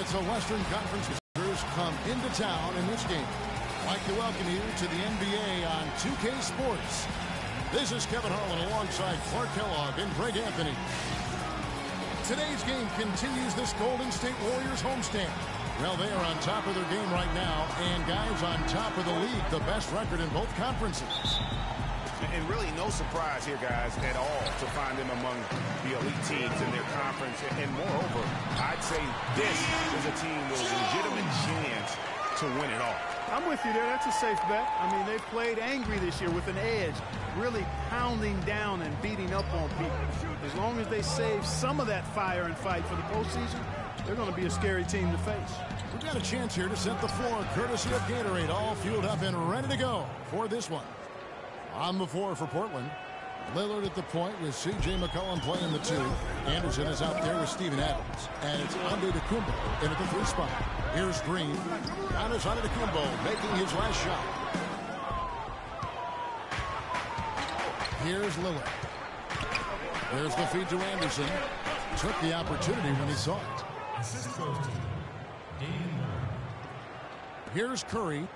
minutes of Western Conference visitors come into town in this game. I'd like to welcome you to the NBA on 2K Sports. This is Kevin Harlan alongside Clark Kellogg and Greg Anthony. Today's game continues this Golden State Warriors homestand. Well, they are on top of their game right now, and guys on top of the league, the best record in both conferences. And really no surprise here, guys, at all to find them among the elite teams in their conference. And moreover, I'd say this is a team with a legitimate chance to win it all. I'm with you there. That's a safe bet. I mean, they've played angry this year with an edge, really pounding down and beating up on people. As long as they save some of that fire and fight for the postseason, they're going to be a scary team to face. We've got a chance here to set the floor, courtesy of Gatorade, all fueled up and ready to go for this one. On the floor for Portland, Lillard at the point with C.J. McCollum playing the 2. Anderson is out there with Steven Adams. And it's Antetokounmpo in at the 3 spot. Here's Green. Giannis Antetokounmpo making his last shot. Here's Lillard. There's the feed to Anderson. Took the opportunity when he saw it. Here's Curry.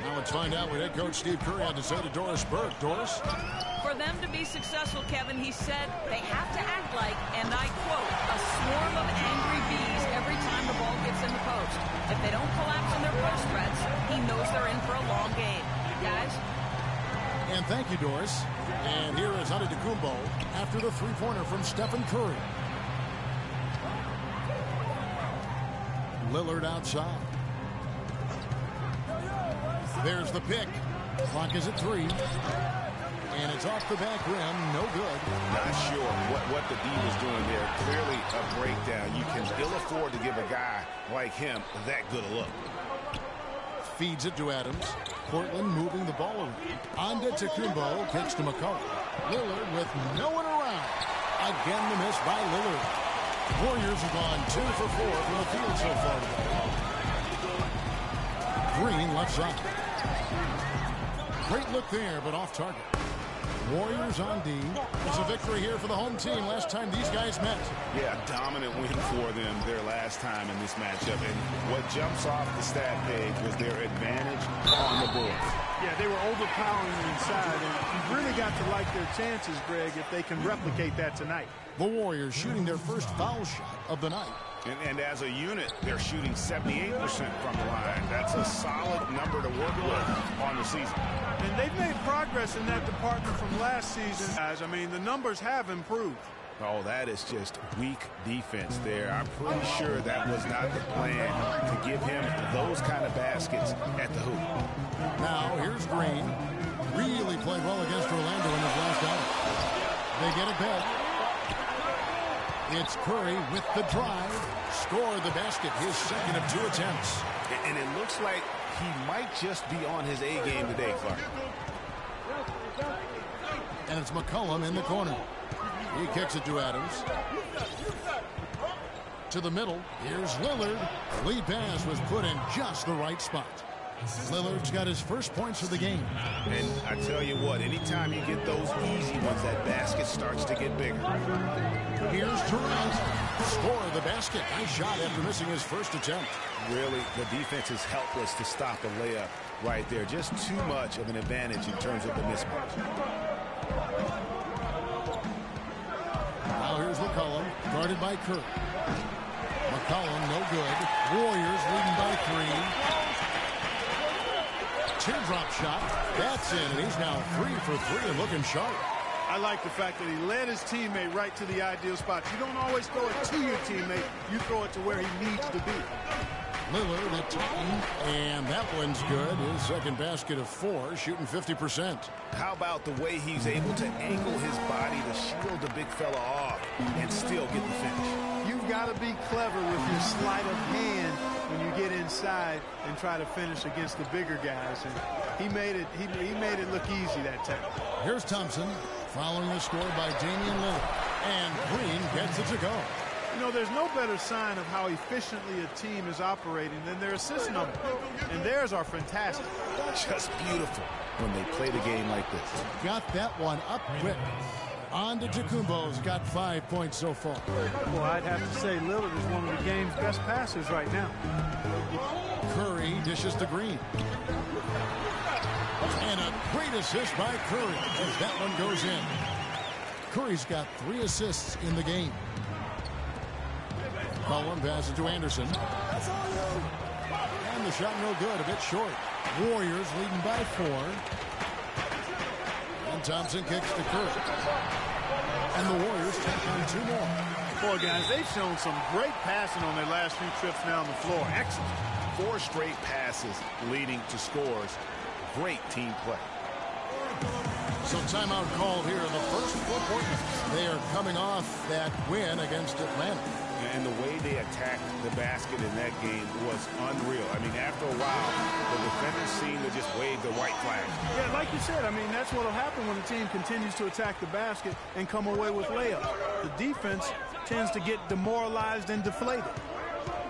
Now let's find out what head coach Steve Curry had to say to Doris Burke. Doris? For them to be successful, Kevin, he said they have to act like, and I quote, a swarm of angry bees every time the ball gets in the post. If they don't collapse in their post threats, he knows they're in for a long game. Guys? And thank you, Doris. And here is Antetokounmpo after the three-pointer from Stephen Curry. Lillard outside. There's the pick. Clock is at 3. And it's off the back rim. No good. Not sure what the D was doing there. Clearly a breakdown. You can ill afford to give a guy like him that good a look. Feeds it to Adams. Portland moving the ball around. Antetokounmpo kicks to McCollum. Lillard with no one around. Again the miss by Lillard. Warriors have gone 2 for 4 from the field so far today. Green left side. Great look there, but off target. Warriors on D. It's a victory here for the home team last time these guys met. Yeah, a dominant win for them their last time in this matchup. And what jumps off the stat page was their advantage on the board. Yeah, they were overpowering inside, and you've really got to like their chances, Greg, if they can replicate that tonight. The Warriors shooting their first foul shot of the night. And as a unit, they're shooting 78% from the line. That's a solid number to work with on the season. And they've made progress in that department from last season, guys. I mean, the numbers have improved. Oh, that is just weak defense there. I'm pretty sure that was not the plan to give him those kind of baskets at the hoop. Now, here's Green. Really played well against Orlando in his last outing. They get it back. It's Curry with the drive. Scored the basket, his second of 2 attempts. And it looks like he might just be on his A game today, Clark. And it's McCollum in the corner. He kicks it to Adams. To the middle. Here's Lillard. Lead pass was put in just the right spot. Lillard's got his first points of the game. And I tell you what, anytime you get those easy ones, that basket starts to get bigger. Here's Durant. Score the basket. Nice shot after missing his first attempt. Really, the defense is helpless to stop a layup right there. Just too much of an advantage in terms of the mismatch. Now here's McCollum, guarded by Curry. McCollum, no good. Warriors leading by 3. Teardrop shot. That's in, and he's now 3 for 3 and looking sharp. I like the fact that he led his teammate right to the ideal spot. You don't always throw it to your teammate. You throw it to where he needs to be. Lillard at 10, and that one's good. His second basket of 4, shooting 50%. How about the way he's able to angle his body to shield the big fella off and still get the finish? You've got to be clever with your sleight of hand when you get inside and try to finish against the bigger guys. And he made it look easy that time. Here's Thompson following the score by Damian Lillard. And Green gets it to go. You know, there's no better sign of how efficiently a team is operating than their assist number. And theirs are fantastic. Just beautiful when they play the game like this. Got that one up quick. Antetokounmpo's got 5 points so far. Well, I'd have to say Lillard is one of the game's best passers right now. Curry dishes to Green. And a great assist by Curry as that one goes in. Curry's got 3 assists in the game. Cullen passes to Anderson. And the shot no good, a bit short. Warriors leading by 4. And Thompson kicks to Curry. And the Warriors take on 2 more. Boy, guys, they've shown some great passing on their last few trips down the floor. Excellent. 4 straight passes leading to scores. Great team play. So timeout called here in the first for Portland. They are coming off that win against Atlanta. And the way they attacked the basket in that game was unreal. I mean, after a while, the defenders seemed to just wave the white flag. Yeah, like you said, I mean, that's what will happen when the team continues to attack the basket and come away with layups. The defense tends to get demoralized and deflated.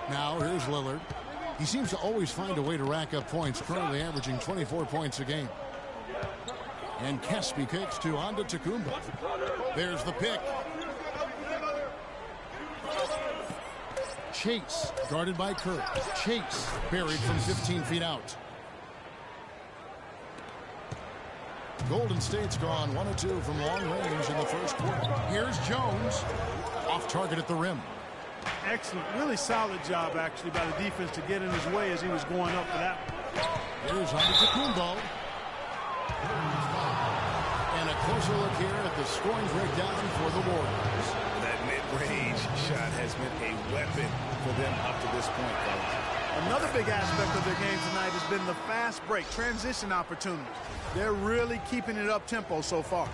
Now, here's Lillard. He seems to always find a way to rack up points, currently averaging 24 points a game. And Kespi kicks to Antetokounmpo. There's the pick. Chase, guarded by Curry. Chase, buried from 15 feet out. Golden State's gone 1 of 2 from long range in the first quarter. Here's Jones, off target at the rim. Excellent, really solid job, actually, by the defense to get in his way as he was going up for that one. Here's Antetokounmpo. And a closer look here at the scoring breakdown for the Warriors. That mid-range shot has been a weapon for them up to this point, fellas. Another big aspect of their game tonight has been the fast break, transition opportunities. They're really keeping it up-tempo so far.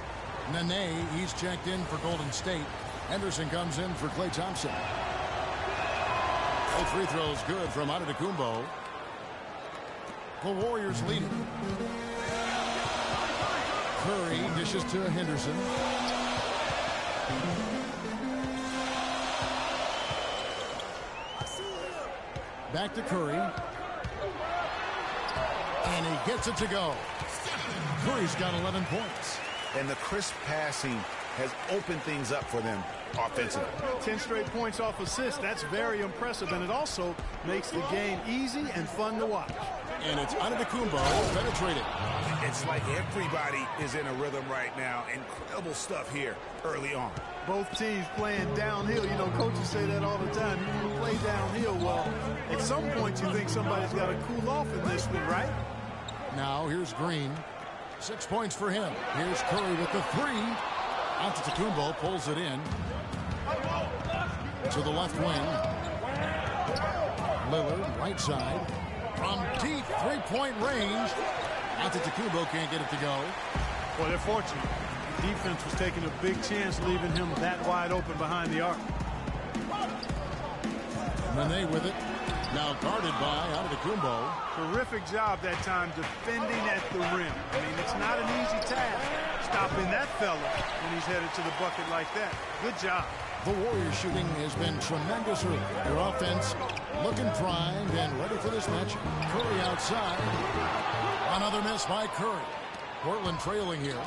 Nene, he's checked in for Golden State. Henderson comes in for Klay Thompson. Both free throws good from Antetokounmpo. The Warriors lead it. Curry dishes to Henderson. Back to Curry. And he gets it to go. Curry's got 11 points. And the crisp passing has opened things up for them offensively. 10 straight points off assists. That's very impressive, and it also makes the game easy and fun to watch. And it's Antetokounmpo penetrated. It's like everybody is in a rhythm right now. Incredible stuff here early on. Both teams playing downhill. You know, coaches say that all the time. You play downhill. Well, at some point you think somebody's got to cool off in this one, right? Now here's Green. 6 points for him. Here's Curry with the 3. Antetokounmpo pulls it in to the left wing. Lillard, right side. From deep three-point range. Antetokounmpo can't get it to go. Well, they're fortunate. The defense was taking a big chance leaving him that wide open behind the arc. Nene with it. Now guarded by Antetokounmpo. Terrific job that time defending at the rim. I mean, it's not an easy task stopping that fella when he's headed to the bucket like that. Good job. The Warriors shooting has been tremendous early. Their offense looking primed and ready for this match. Curry outside. Another miss by Curry. Portland trailing here.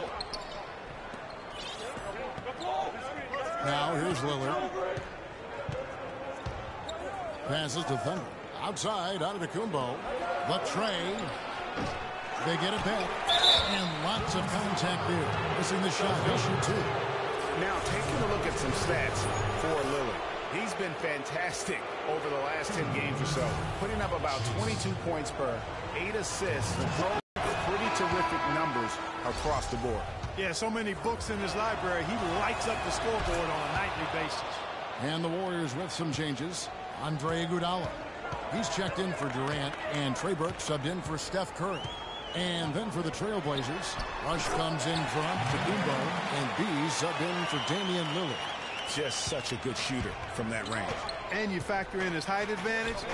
Now here's Lillard. Passes to Thunder. Outside, Antetokounmpo. The tray. They get it back. And lots of contact there. Missing the shot. He'll shoot 2. Now, taking a look at some stats for Lillard. He's been fantastic over the last 10 games or so. Putting up about 22 points per, 8 assists. Pretty terrific numbers across the board. Yeah, so many books in his library. He lights up the scoreboard on a nightly basis. And the Warriors with some changes. Andre Iguodala. He's checked in for Durant, and Trey Burke subbed in for Steph Curry. And then for the Trailblazers, Rush comes in for Antetokounmpo, and B subbed in for Damian Lillard. Just such a good shooter from that range. And you factor in his height advantage.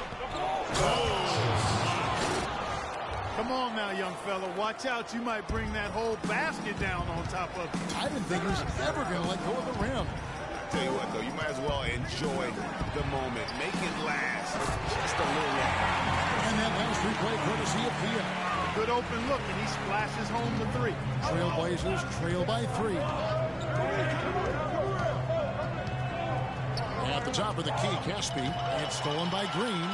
Come on now, young fella. Watch out. You might bring that whole basket down on top of you. I didn't think he was ever going to let go of the rim. Tell you what, though, you might as well enjoy the moment. Make it last just a little longer. And that last replay courtesy of Pia. Good open look, and he splashes home the 3. Trailblazers trail by 3. Top of the key, Caspi. It's stolen by Green.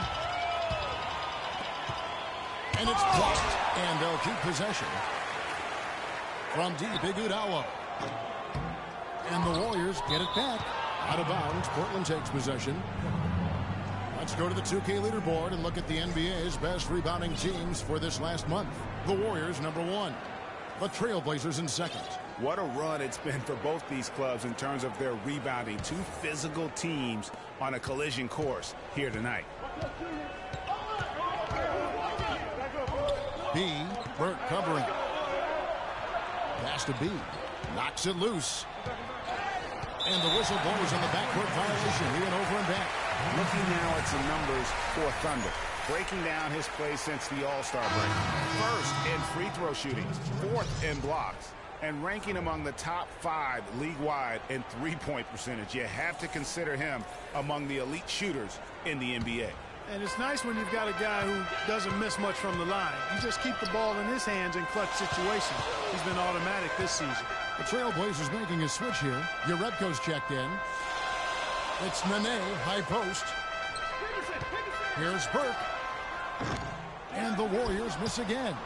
And it's blocked. And they'll keep possession. From deep, Iguodala. And the Warriors get it back. Out of bounds. Portland takes possession. Let's go to the 2K leaderboard and look at the NBA's best rebounding teams for this last month. The Warriors, #1. The Trailblazers in second. What a run it's been for both these clubs in terms of their rebounding. Two physical teams on a collision course here tonight. B. Burke covering. Pass to B. Knocks it loose. And the whistle blows on the backcourt violation. He went over and back. Looking now at some numbers for Thunder. Breaking down his play since the All-Star break. First in free throw shooting. Fourth in blocks. And ranking among the top 5 league-wide in three-point percentage. You have to consider him among the elite shooters in the NBA. And it's nice when you've got a guy who doesn't miss much from the line. You just keep the ball in his hands in clutch situations. He's been automatic this season. The Trailblazers making a switch here. Jerebko's checked in. It's Nene, high post. Here's Burke. And the Warriors miss again.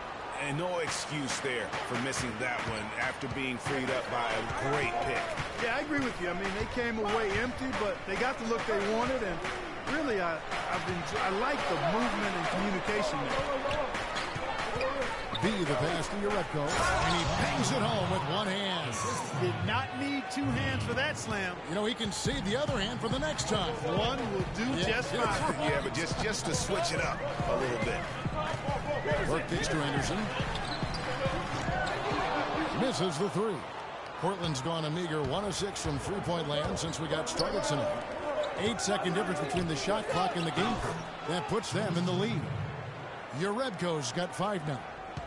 And no excuse there for missing that one after being freed up by a great pick. Yeah, I agree with you. I mean, they came away empty, but they got the look they wanted, and really, I like the movement and communication there. B, the pass to Jerebko, and he bangs it home with one hand. Did not need 2 hands for that slam. You know, he can save the other hand for the next time. One will do just fine. Yeah, but just to switch it up a little bit. Burke gets to Anderson. Misses the 3. Portland's gone a meager 1 of 6 from three-point land since we got started tonight. 8-second difference between the shot clock and the game clock. That puts them in the lead. Jerebko's got 5 now.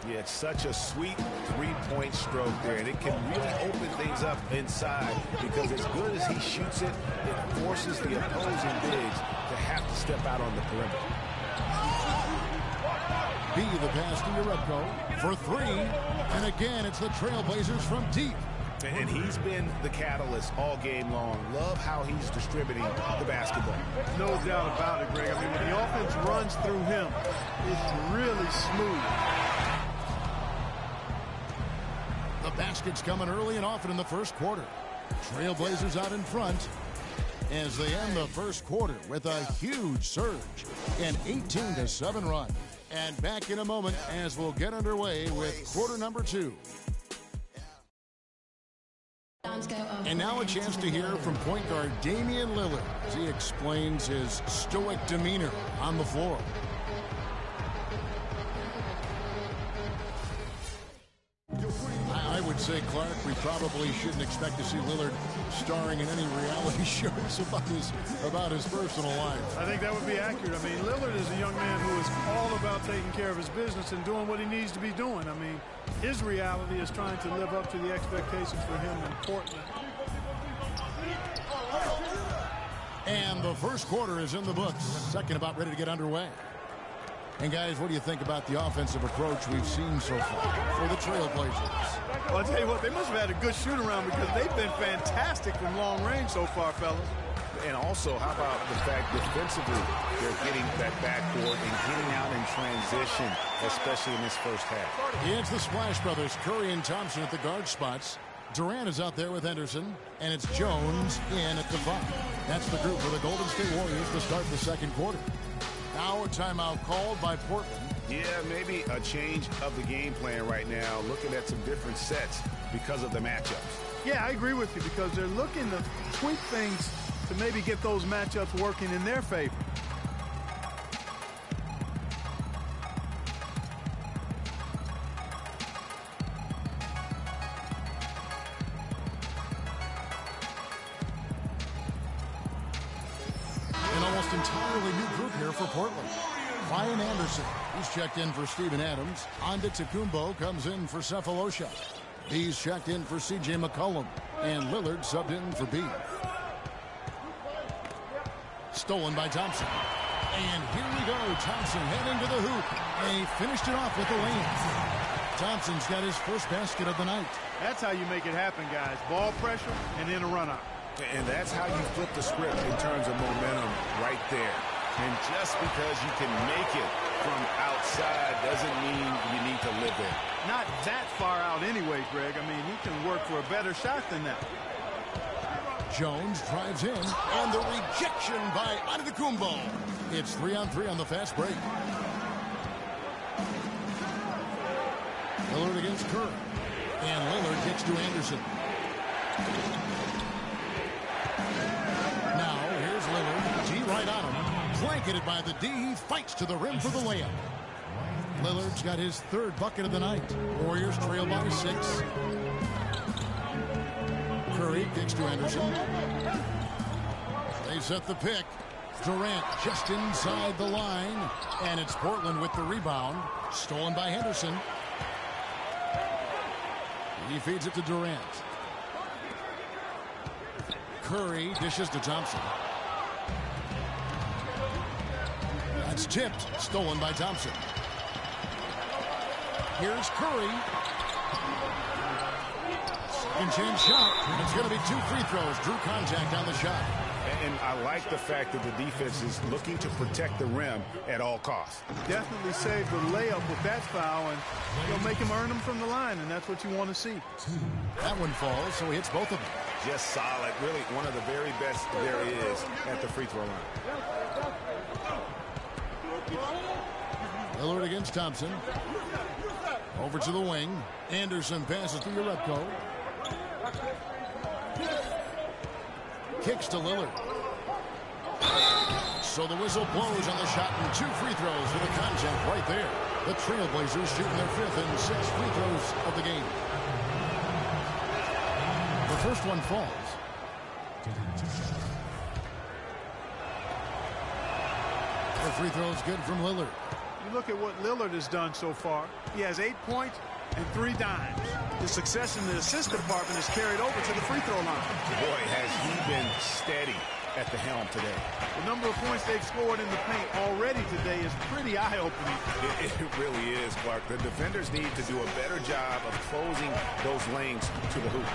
Yeah, it's such a sweet three-point stroke there, and it can really open things up inside because as good as he shoots it, it forces the opposing bigs to have to step out on the perimeter. B, the pass to Jerebko for 3. And again, it's the Trailblazers from deep. And he's been the catalyst all game long. Love how he's distributing the basketball. No doubt about it, Greg. I mean, when the offense runs through him, it's really smooth. The basket's coming early and often in the first quarter. Trailblazers out in front as they end the first quarter with a huge surge, an 18-7 run. And back in a moment as we'll get underway with quarter number 2. And now a chance to hear from point guard Damian Lillard as he explains his stoic demeanor on the floor. I would say, Clark, we probably shouldn't expect to see Lillard starring in any reality shows about his personal life. I think that would be accurate. I mean, Lillard is a young man who is all about taking care of his business and doing what he needs to be doing. I mean, his reality is trying to live up to the expectations for him in Portland. And the first quarter is in the books. Second about ready to get underway. And guys, what do you think about the offensive approach we've seen so far for the Trailblazers? Well, I'll tell you what, they must have had a good shoot-around because they've been fantastic from long range so far, fellas. And also, how about the fact defensively they're getting that backboard and getting out in transition, especially in this first half. It's the Splash Brothers, Curry and Thompson at the guard spots. Durant is out there with Henderson, and it's Jones in at the 5. That's the group for the Golden State Warriors to start the second quarter. Now a timeout called by Portland. Yeah, maybe a change of the game plan right now, looking at some different sets because of the matchups. Yeah, I agree with you because they're looking to tweak things to maybe get those matchups working in their favor. An almost entirely new group here for Portland. Ryan Anderson, he's checked in for Steven Adams. Antetokounmpo comes in for Cephalosha. He's checked in for C.J. McCollum. And Lillard subbed in for B. Stolen by Thompson. And here we go. Thompson heading to the hoop. And he finished it off with the lane. Thompson's got his first basket of the night. That's how you make it happen, guys. Ball pressure and then a run-out. And that's how you flip the script in terms of momentum right there. And just because you can make it from outside doesn't mean you need to live there. Not that far out anyway, Greg. I mean, he can work for a better shot than that. Jones drives in, and the rejection by Antetokounmpo. It's 3-on-3 on the fast break. Lillard against Curry. And Lillard gets to Anderson. Now, here's Lillard. G right on him. Blanketed by the D. He fights to the rim for the layup. Lillard's got his third bucket of the night. Warriors trail by 6. Curry kicks to Anderson. They set the pick. Durant just inside the line. And it's Portland with the rebound. Stolen by Henderson. He feeds it to Durant. Curry dishes to Thompson. That's tipped. Stolen by Thompson. Here's Curry. Second chance shot. It's going to be 2 free throws. Drew contact on the shot. And I like the fact that the defense is looking to protect the rim at all costs. Definitely saved the layup with that foul, and you'll make him earn them from the line, and that's what you want to see. That one falls, so he hits both of them. Just solid. Really one of the very best there is at the free throw line. Lillard against Thompson. Over to the wing. Anderson passes to Jerebko. Kicks to Lillard. So the whistle blows on the shot, and 2 free throws for the contact right there. The Trailblazers shooting their 5th and 6th free throws of the game. The first one falls. The free throw is good from Lillard. You look at what Lillard has done so far. He has 8 points and 3 dimes. The success in the assist department is carried over to the free throw line. Boy, has he been steady at the helm today. The number of points they've scored in the paint already today is pretty eye-opening. It really is, Clark. The defenders need to do a better job of closing those lanes to the hoop.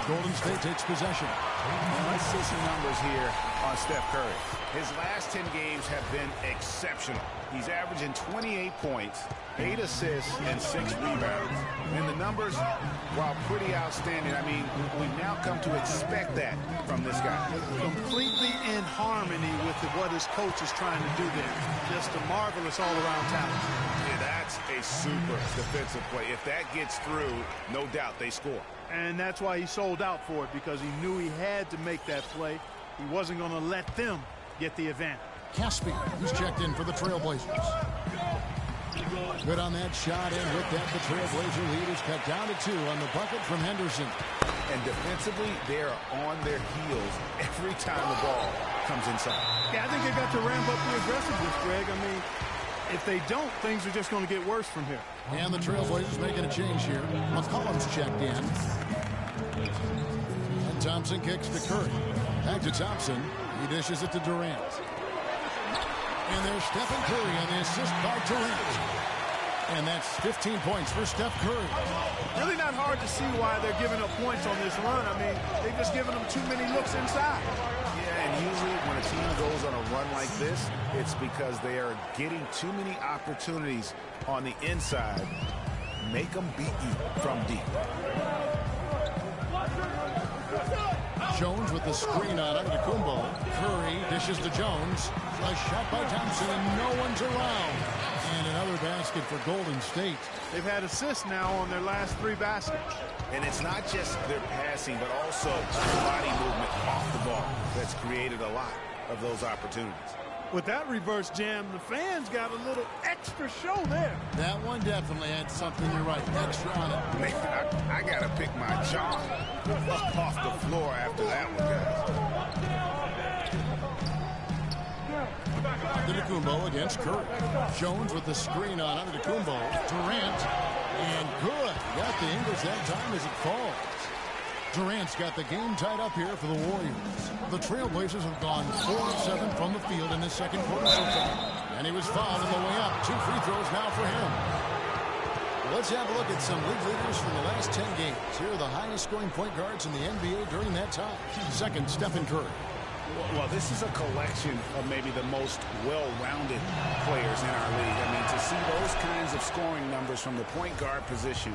Golden State takes possession. Now, let's see some numbers here on Steph Curry. His last 10 games have been exceptional. He's averaging 28 points, 8 assists, and 6 rebounds. And the numbers, while pretty outstanding, I mean, we've now come to expect that from this guy. Completely in harmony with what his coach is trying to do there. Just a marvelous all-around talent. Yeah, that's a super defensive play. If that gets through, no doubt they score. And that's why he sold out for it, because he knew he had to make that play. He wasn't going to let them get the advantage. Caspian, who's checked in for the Trailblazers. Good on that shot, and with that, the Trailblazer lead is cut down to 2 on the bucket from Henderson. And defensively, they're on their heels every time the ball comes inside. Yeah, I think they got to ramp up the aggressiveness, Greg. I mean, if they don't, things are just going to get worse from here. And the Trailblazers making a change here. McCollum's checked in. And Thompson kicks to Curry. Back to Thompson. He dishes it to Durant. And there's Stephen Curry on the assist by Durant. And that's 15 points for Steph Curry. Really not hard to see why they're giving up points on this run. I mean, they've just given them too many looks inside. Yeah, and usually when a team goes on a run like this, it's because they are getting too many opportunities on the inside. Make them beat you from deep. Jones with the screen on Antetokounmpo. Curry dishes to Jones. A shot by Thompson, and no one's around. And another basket for Golden State. They've had assists now on their last 3 baskets. And it's not just their passing, but also body movement off the ball that's created a lot of those opportunities. With that reverse jam, the fans got a little extra show there. That one definitely had something, you're right, extra on it. Man, I got to pick my jaw up off the floor after that one, guys. Antetokounmpo against Curry. Jones with the screen on Antetokounmpo. Durant, and good. Got the Ingles that time as it falls. Durant's got the game tied up here for the Warriors. The Trailblazers have gone 4 of 7 from the field in this second quarter so far. And he was fouled on the way up. 2 free throws now for him. Let's have a look at some league leaders from the last 10 games. Here are the highest scoring point guards in the NBA during that time. Second, Stephen Curry. Well, this is a collection of maybe the most well-rounded players in our league. I mean, to see those kinds of scoring numbers from the point guard position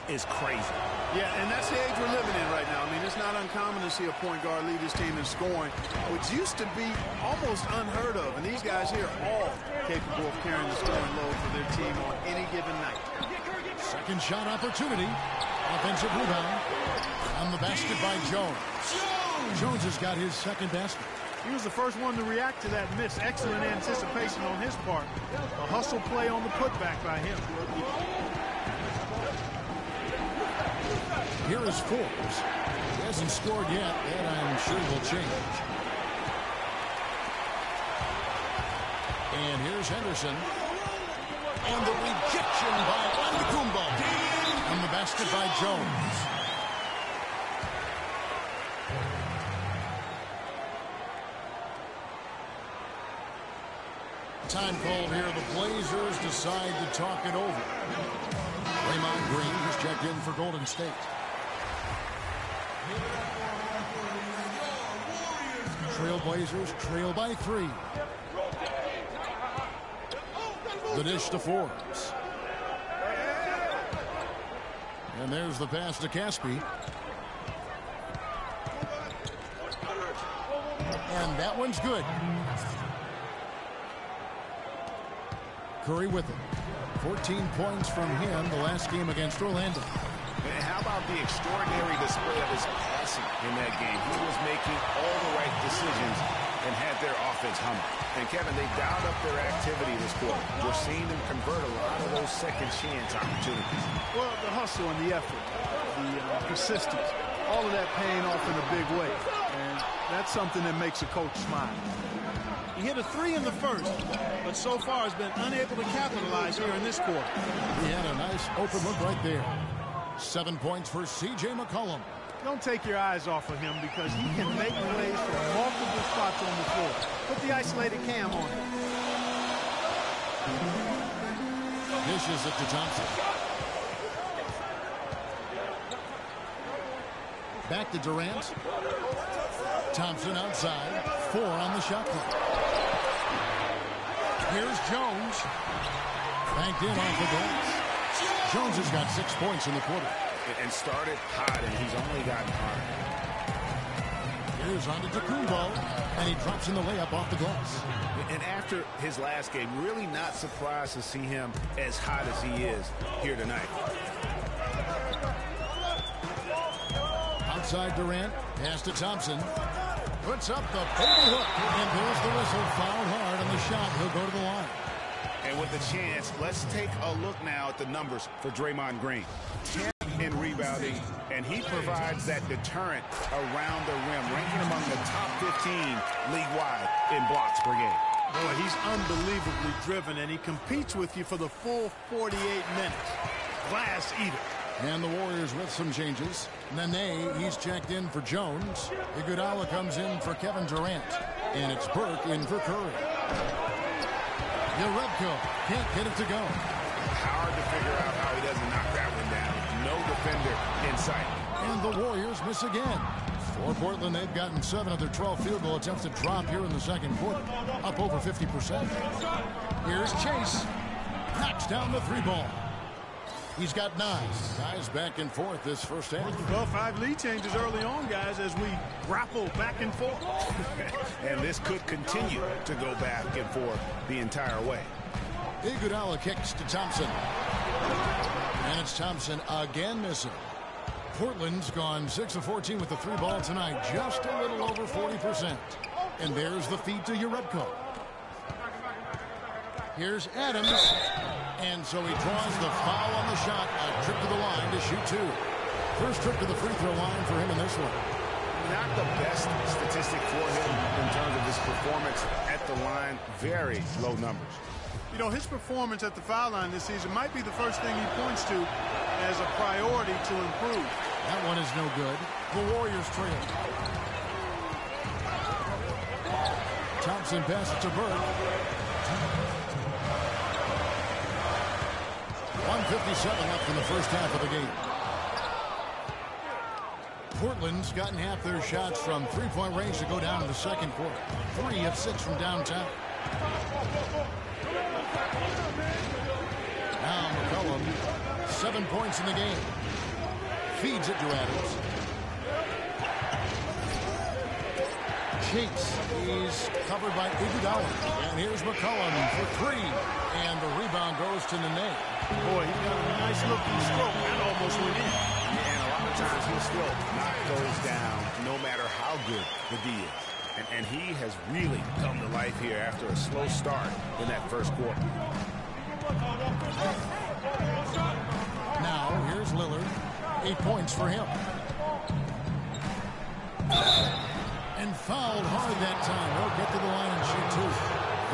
is crazy. Yeah, and that's the age we're living in right now. I mean, it's not uncommon to see a point guard lead his team in scoring, which used to be almost unheard of. And these guys here are all capable of carrying the scoring load for their team on any given night. Second shot opportunity. Offensive rebound. On the basket by Jones. Jones has got his second basket. He was the first one to react to that miss. Excellent anticipation on his part. A hustle play on the putback by him. Here is Forbes. He hasn't scored yet, and I'm sure will change. And here's Henderson. And the rejection by Antetokounmpo. And the basket by Jones. Time called here. The Blazers decide to talk it over. Draymond Green has checked in for Golden State. Trailblazers trail by 3. The dish to Forbes. And there's the pass to Caspi. And that one's good. Curry with it. 14 points from him the last game against Orlando. And how about the extraordinary display of his passing in that game? He was making all the right decisions and had their offense humming. And, Kevin, they dialed up their activity this quarter. We're seeing them convert a lot of those second chance opportunities. Well, the hustle and the effort, the persistence, all of that paying off in a big way. And that's something that makes a coach smile. He hit a 3 in the first, but so far has been unable to capitalize here in this quarter. He had a nice open look right there. 7 points for C.J. McCollum. Don't take your eyes off of him because he can make plays from multiple spots on the floor. Put the isolated cam on him. Dishes it to Thompson. Back to Durant. Thompson outside. 4 on the shot clock. Here's Jones. Banked in off the glass. Jones has got 6 points in the quarter. And started hot, and he's only gotten hotter. Here's Antetokounmpo, and he drops in the layup off the glass. And after his last game, really not surprised to see him as hot as he is here tonight. Outside Durant, pass to Thompson. Puts up the baby hook, and there's the whistle. Fouled hard on the shot. He'll go to the line. And with the chance, let's take a look now at the numbers for Draymond Green. 10 in rebounding, and he provides that deterrent around the rim, ranking among the top 15 league-wide in blocks per game. Boy, he's unbelievably driven, and he competes with you for the full 48 minutes. Glass eater. And the Warriors with some changes. Nene, he's checked in for Jones. Iguodala comes in for Kevin Durant. And it's Burke in for Curry. Jerebko can't get it to go. Hard to figure out how he doesn't knock that one down. No defender in sight. And the Warriors miss again. For Portland, they've gotten 7 of their 12 field goal attempts to drop here in the second quarter. Up over 50%. Here's Chase. Knocks down the 3-ball. He's got 9. Guys back and forth this first half. Well, 5 lead changes early on, guys, as we grapple back and forth. And this could continue to go back and forth the entire way. Iguodala kicks to Thompson. And it's Thompson again missing. Portland's gone 6 of 14 with the 3-ball tonight. Just a little over 40%. And there's the feed to Jerebko. Here's Adams. And so he draws the foul on the shot. A trip to the line to shoot 2. First trip to the free throw line for him in this one. Not the best statistic for him in terms of his performance at the line. Very low numbers. You know, his performance at the foul line this season might be the first thing he points to as a priority to improve. That one is no good. The Warriors trail. Thompson passes to Burke. 1:57 left in the first half of the game. Portland's gotten half their shots from three-point range to go down in the second quarter. 3 of 6 from downtown. Now McCollum, 7 points in the game. Feeds it to Adams. Chase is covered by Iguodala. And here's McCollum for 3. And the rebound goes to Nene. Boy, he got a nice looking stroke. That almost went in. And a lot of times he'll still knock those down no matter how good the D is. And he has really come to life here after a slow start in that first quarter. Now, here's Lillard. 8 points for him. And fouled hard that time. He'll get to the line and shoot 2.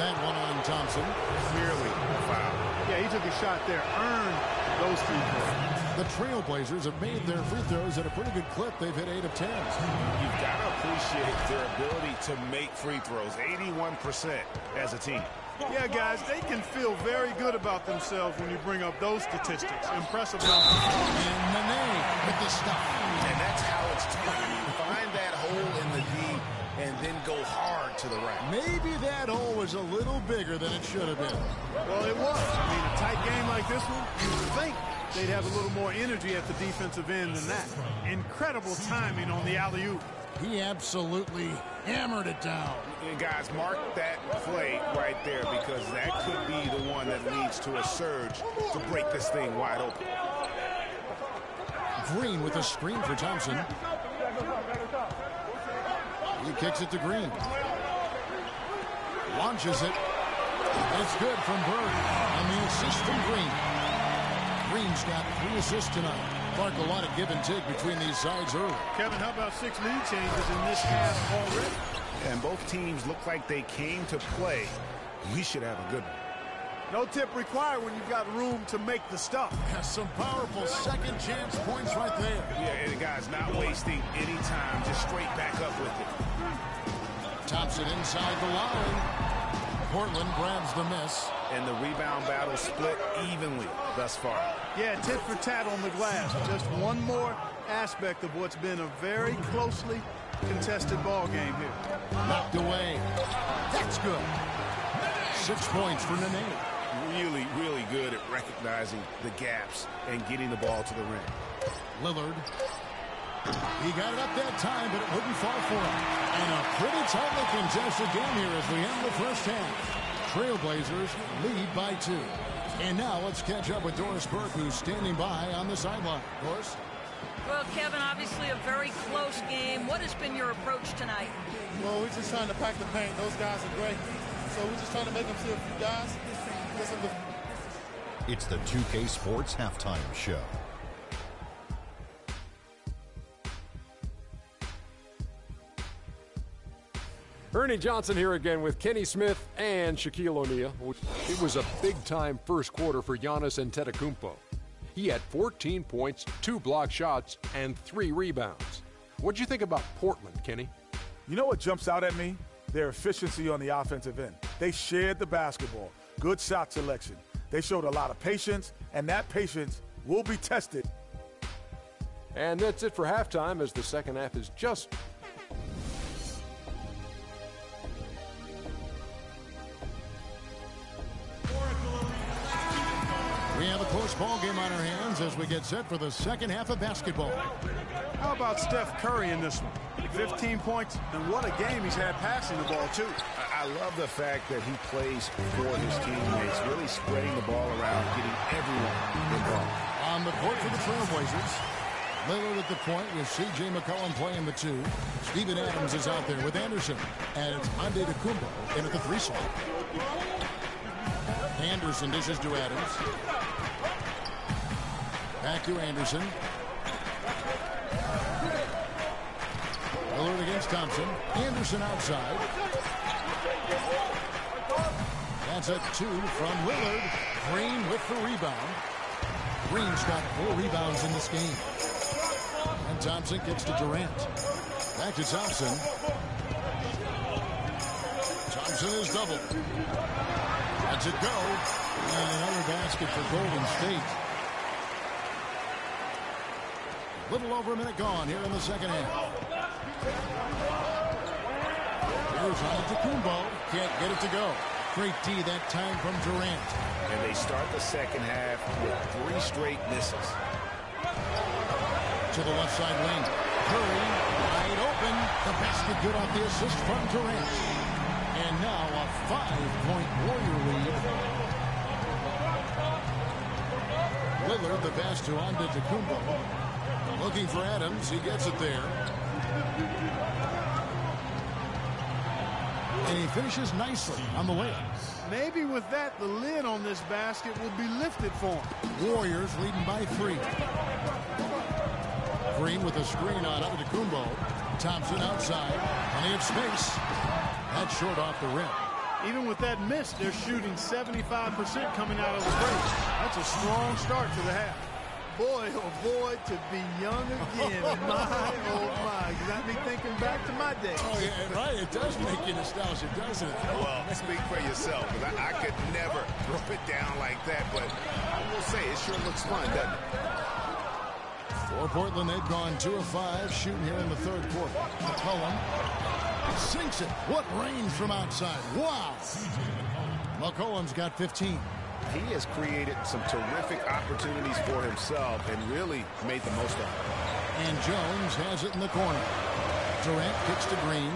That one on Thompson. Clearly a foul. Yeah, he took a shot there. Earned those 3 points. The Trailblazers have made their free throws at a pretty good clip. They've hit 8 of 10. You've got to appreciate their ability to make free throws. 81% as a team. Yeah, guys, they can feel very good about themselves when you bring up those statistics. Impressive numbers. And Nene with the stuff. And that's how it's done. You find that hole in the D and then go hard to the rack. Maybe that hole was a little bigger than it should have been. Well, it was. I mean, a tight game like this one, you'd think they'd have a little more energy at the defensive end than that. Incredible timing on the alley-oop. He absolutely hammered it down. And guys, mark that play right there because that could be the one that leads to a surge to break this thing wide open. Green with a screen for Thompson. He kicks it to Green. Launches it. And it's good from Bird. And the assist from Green. Green's got 3 assists tonight. Clark, a lot of give and take between these sides early. Kevin, how about 6 lead changes in this half already? And both teams look like they came to play. We should have a good one. No tip required when you've got room to make the stuff. Some powerful second chance points right there. Yeah, and guys, not wasting any time, just straight back up with it. Thompson inside the line. Portland grabs the miss. And the rebound battle split evenly thus far. Yeah, tit for tat on the glass. Just one more aspect of what's been a very closely contested ball game here. Knocked away. That's good. 6 points for Nene. Really, really good at recognizing the gaps and getting the ball to the rim. Lillard. He got it up that time, but it wouldn't fall for him. And a pretty tightly contested game here as we end the first half. Trailblazers lead by 2. And now let's catch up with Doris Burke, who's standing by on the sideline. Doris? Well, Kevin, obviously a very close game. What has been your approach tonight? Well, we're just trying to pack the paint. Those guys are great. So we're just trying to make them see a few guys. It's the 2K Sports Halftime Show. Ernie Johnson here again with Kenny Smith and Shaquille O'Neal. It was a big-time first quarter for Giannis Antetokounmpo. He had 14 points, 2 block shots, and 3 rebounds. What'd you think about Portland, Kenny? You know what jumps out at me? Their efficiency on the offensive end. They shared the basketball. Good shot selection. They showed a lot of patience, and that patience will be tested. And that's it for halftime as the second half is just... We have a close ball game on our hands as we get set for the second half of basketball. How about Steph Curry in this one? 15 points, and what a game he's had passing the ball, too. I love the fact that he plays for his teammates, really spreading the ball around, getting everyone involved. On the court for the Trailblazers, Lillard at the point with C.J. McCollum playing the 2. Steven Adams is out there with Anderson, and it's Antetokounmpo in at the 3 slot. Anderson dishes to Adams. Back to Anderson. Lillard against Thompson. Anderson outside. That's a 2 from Lillard. Green with the rebound. Green's got 4 rebounds in this game. And Thompson kicks to Durant. Back to Thompson. Thompson is doubled. Lets it go. And another basket for Golden State. A little over a minute gone here in the second half. Here's Antetokounmpo. Can't get it to go. Great D that time from Durant. And they start the second half with 3 straight misses. To the left side wing. Curry wide open. The basket good off the assist from Durant. And now a 5-point Warrior lead. Lillard the pass to Antetokounmpo. Looking for Adams. He gets it there. And he finishes nicely on the layup. Maybe with that, the lid on this basket will be lifted for him. Warriors leading by 3. Green with a screen on Antetokounmpo. Thompson outside. Plenty of space. That's short off the rim. Even with that miss, they're shooting 75% coming out of the break. That's a strong start to the half. Boy, oh boy, to be young again. My, oh my. Got me thinking back to my day. Oh, yeah, right. It does make you nostalgic, doesn't it? Well, speak for yourself, because I could never throw it down like that, but I will say it sure looks fun, doesn't it? For Portland, they've gone 2 of 5 shooting here in the third quarter. McCollum sinks it. What range from outside. Wow. McCollum's got 15. He has created some terrific opportunities for himself and really made the most of it. And Jones has it in the corner. Durant kicks to Green.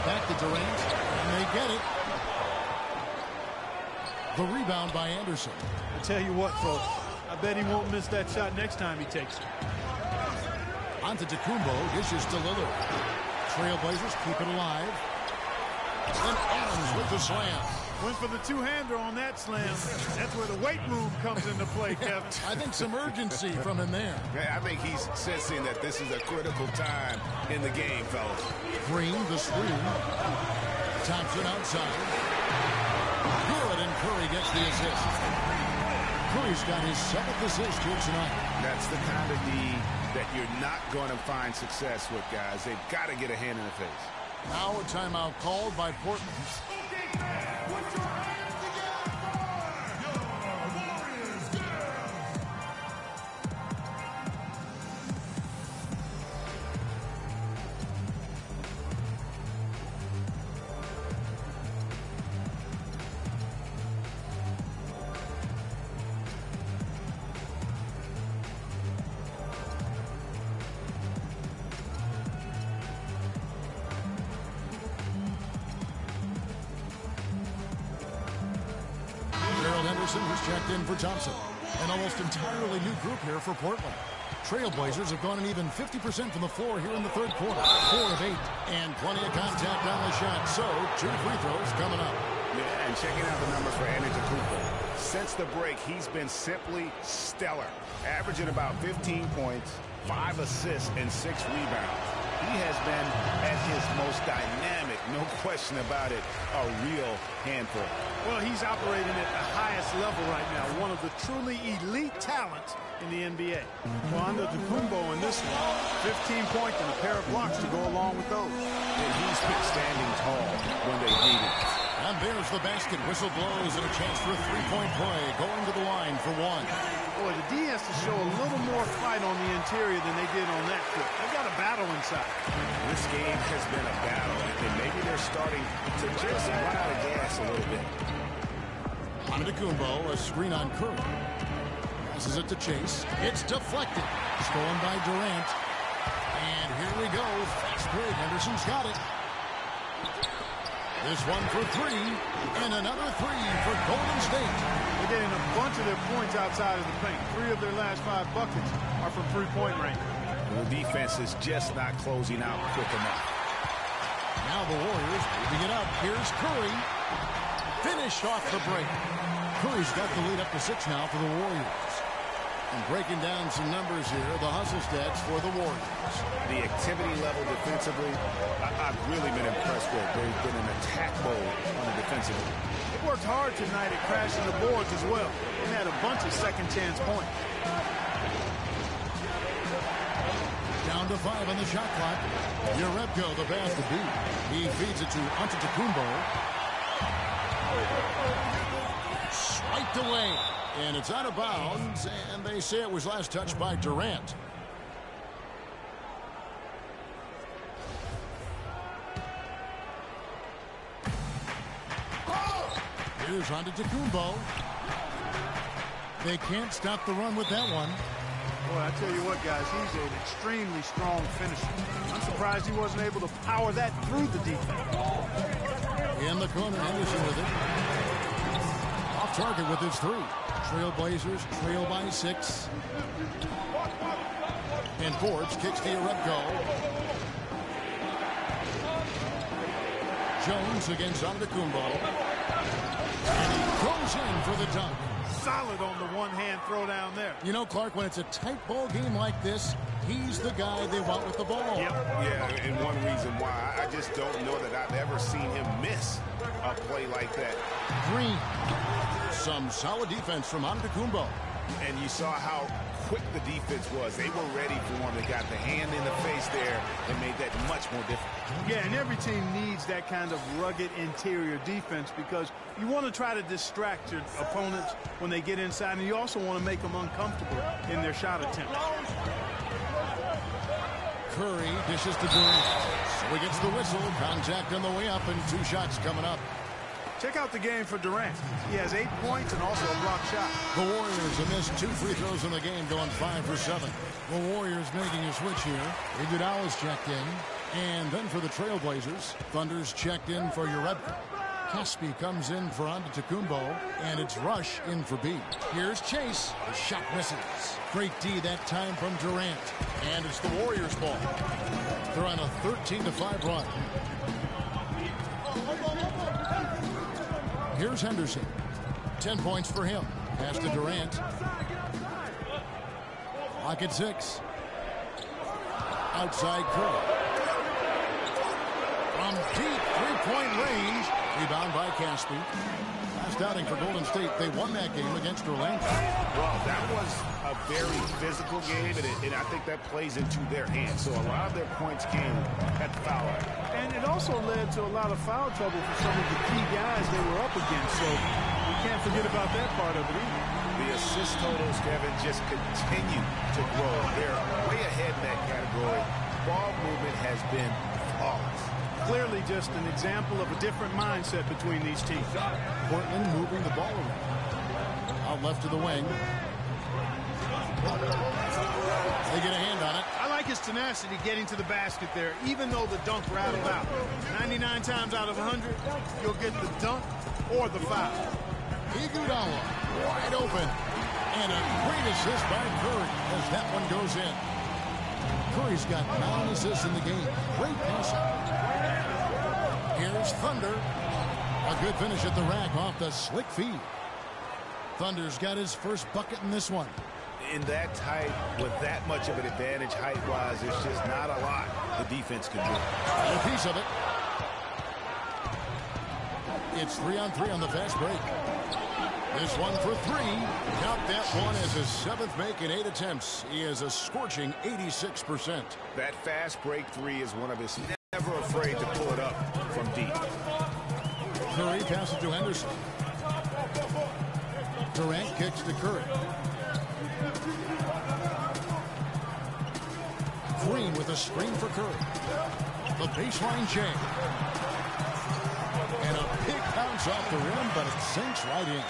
Back to Durant, and they get it. The rebound by Anderson. I tell you what, folks, I bet he won't miss that shot next time he takes it. Antetokounmpo dishes to Lillard. Trailblazers keep it alive. And Adams with the slam. Went for the two-hander on that slam. That's where the weight room comes into play, Kevin. I think some urgency from him there. I think he's sensing that this is a critical time in the game, fellas. Green, the screen. Thompson outside. Good, and Curry gets the assist. Curry's got his 7th assist here tonight. That's the kind of D that you're not going to find success with, guys. They've got to get a hand in the face. Now a timeout called by Portland. Who's checked in for Thompson. An almost entirely new group here for Portland. Trailblazers have gone an even 50% from the floor here in the third quarter. 4 of 8, and plenty of contact on the shot. So, 2 free throws coming up. Yeah, and checking out the numbers for Antetokounmpo. Since the break, he's been simply stellar, averaging about 15 points, 5 assists, and 6 rebounds. He has been at his most dynamic, no question about it, a real handful. Well, he's operating at the highest level right now, one of the truly elite talents in the NBA. Well, Antetokounmpo in this one, 15 points and a pair of blocks to go along with those. And he's been standing tall when they need it. And there's the basket. Whistle blows and a chance for a 3-point play. Going to the line for 1. Boy, the D has to show a little more fight on the interior than they did on that trip. They've got a battle inside. This game has been a battle, and maybe they're starting to just run out of gas a little bit. Antetokounmpo, a screen on Curry. Passes it to Chase. It's deflected. Stolen by Durant. And here we go. Fast break. Henderson's got it. This one for 3, and another 3 for Golden State. They're getting a bunch of their points outside of the paint. 3 of their last 5 buckets are from 3-point range. The defense is just not closing out quick enough. Now the Warriors moving it up. Here's Curry. Finished off the break. Curry's got the lead up to 6 now for the Warriors. And breaking down some numbers here, the hustle stats for the Warriors. The activity level defensively, I've really been impressed with. They've been in attack mode on the defensive end. They worked hard tonight at crashing the boards as well. They had a bunch of second chance points. Down to 5 on the shot clock. Jerebko, the pass to B. He feeds it to Antetokounmpo. Swiped away. And it's out of bounds. And they say it was last touched by Durant. Here's Antetokounmpo. They can't stop the run with that one. Boy, I tell you what, guys, he's an extremely strong finisher. I'm surprised he wasn't able to power that through the defense. In the corner, Henderson with it. Off target with his 3. Trailblazers trail by 6. And Forbes kicks to Jerebko. Jones against Antetokounmpo. And he goes in for the dunk. Solid on the one-hand throw down there. You know, Clark, when it's a tight ball game like this, he's the guy they want with the ball. Yep. Yeah, and one reason why, I just don't know that I've ever seen him miss a play like that. Green. Some solid defense from Antetokounmpo. And you saw how quick the defense was. They were ready for him. They got the hand in the face there and made that much more difficult. Yeah, and every team needs that kind of rugged interior defense because you want to try to distract your opponents when they get inside, and you also want to make them uncomfortable in their shot attempts. Curry dishes to Durant. So he gets the whistle. Contact on the way up, and 2 shots coming up. Check out the game for Durant. He has 8 points and also a block shot. The Warriors have missed 2 free throws in the game, going 5 for 7. The Warriors making a switch here. Iguodala's checked in. And then for the Trailblazers, Thunder's checked in for Jerebko. Caspi comes in for Antetokounmpo, and it's Rush in for B. Here's Chase. The shot misses. Great D that time from Durant. And it's the Warriors' ball. They're on a 13-5 run. Here's Henderson. 10 points for him. Pass to Durant. Lock at 6. Outside Curry. From deep three-point range. Rebound by Caspi. Last outing for Golden State. They won that game against Orlando. Well, that was a very physical game, and I think that plays into their hands. So a lot of their points came at the foul line. And it also led to a lot of foul trouble for some of the key guys they were up against. So we can't forget about that part of it either. The assist totals, Kevin, just continue to grow. They're way ahead in that category. Ball movement has been flawless. Clearly just an example of a different mindset between these teams. Portland moving the ball around. Out left to the wing. They get a hand on it. I like his tenacity getting to the basket there, even though the dunk rattled out. 99 times out of 100, you'll get the dunk or the foul. Iguodala wide open. And a great assist by Curry as that one goes in. Curry's got 9 assists in the game. Great passing. Here's Thunder. A good finish at the rack off the slick feed. Thunder's got his first bucket in this one. In that tight, with that much of an advantage height-wise, there's just not a lot the defense can do. A piece of it. It's 3-on-3 on the fast break. This one for 3. Count that one as his 7th make in 8 attempts. He is a scorching 86%. That fast break 3 is one of his. Never afraid to pull it up from deep. Curry passes to Henderson. Durant kicks to Curry. Green with a screen for Curry. The baseline change. And a big bounce off the rim, but it sinks right in.